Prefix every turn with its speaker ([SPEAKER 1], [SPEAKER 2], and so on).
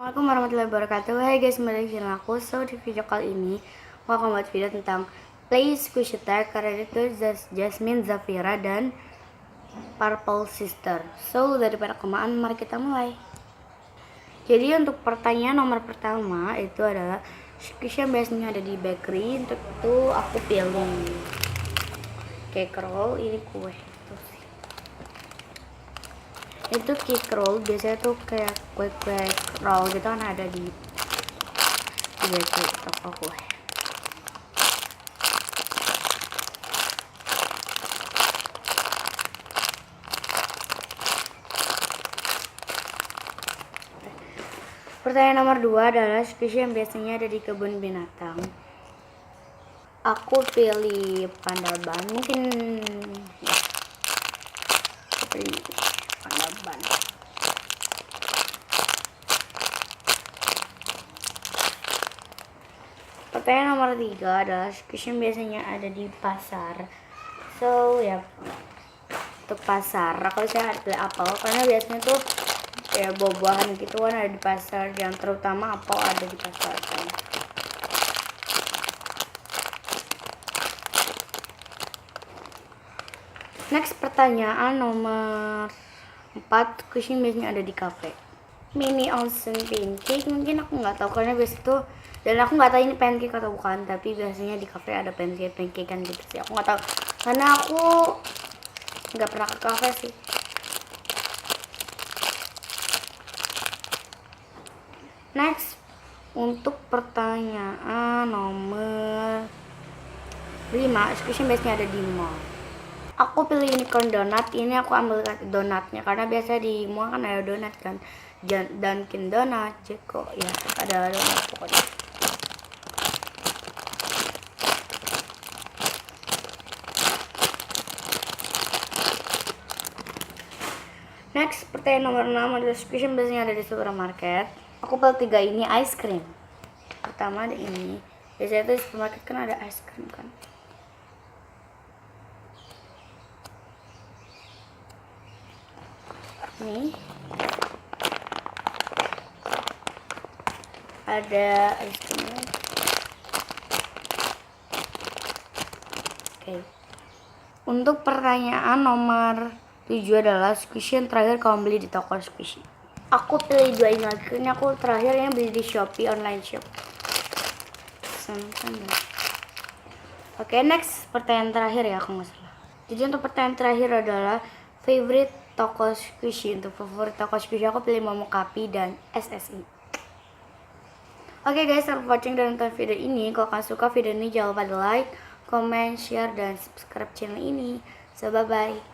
[SPEAKER 1] Assalamualaikum warahmatullahi wabarakatuh. Hai guys, kembali lagi dengan aku. So di video kali ini aku akan buat video tentang Play Squishy Tag karena itu Jasmine, Zafira, dan Purple Sister. So daripada kelamaan, mari kita mulai. Jadi untuk pertanyaan nomor pertama itu adalah squishy yang biasanya ada di bakery. Untuk itu aku pilih cake roll. Ini kue itu cake roll, biasanya tuh kayak kue-kue roll gitu kan ada di bakery toko kue. Pertanyaan nomor 2 adalah squishy yang biasanya ada di kebun binatang. Aku pilih panda ban, mungkin ya, aku pilih panda ban. Pertanyaan nomor 3 adalah squishy yang biasanya ada di pasar. So ya, untuk pasar kalau saya pilih apel karena biasanya tuh kayak buah-buahan gitu kan ada di pasar, yang terutama apel ada di pasar kan. Next, pertanyaan nomor 4, squishy biasanya ada di cafe. Mini Ocean pancake, mungkin aku nggak tahu karena biasa tuh, dan aku nggak tahu ini pancake atau bukan, tapi biasanya di cafe ada pancake kan gitu sih. Aku nggak tahu karena aku nggak pernah ke cafe sih. Next, untuk pertanyaan nomor 5, squishy biasanya ada di mall. Aku pilih unicorn donat. Ini aku ambil donatnya karena biasa di mall kan ada donat kan, Dunkin Donat, Ceko, ya ada donat pokoknya. Next, pertanyaan nomor 6 adalah squishy biasanya ada di supermarket. Aku pilih 3 ini ice cream. Pertama ada ini, biasanya tuh di supermarket kan ada ice cream kan. Nih ada ice cream. Oke. Untuk pertanyaan nomor 7 adalah squishy yang terakhir kamu beli di toko squishy. Aku pilih 2 ini lagi, ini aku terakhirnya beli di Shopee online shop. Oke, next pertanyaan terakhir ya, aku nggak salah. Jadi untuk pertanyaan terakhir adalah favorite toko squishy. Untuk favorit toko squishy aku pilih Momokapi dan SSI. Oke guys, thanks for watching dan nonton video ini. Kalau kalian suka video ini jangan lupa di like, comment, share, dan subscribe channel ini. So bye bye.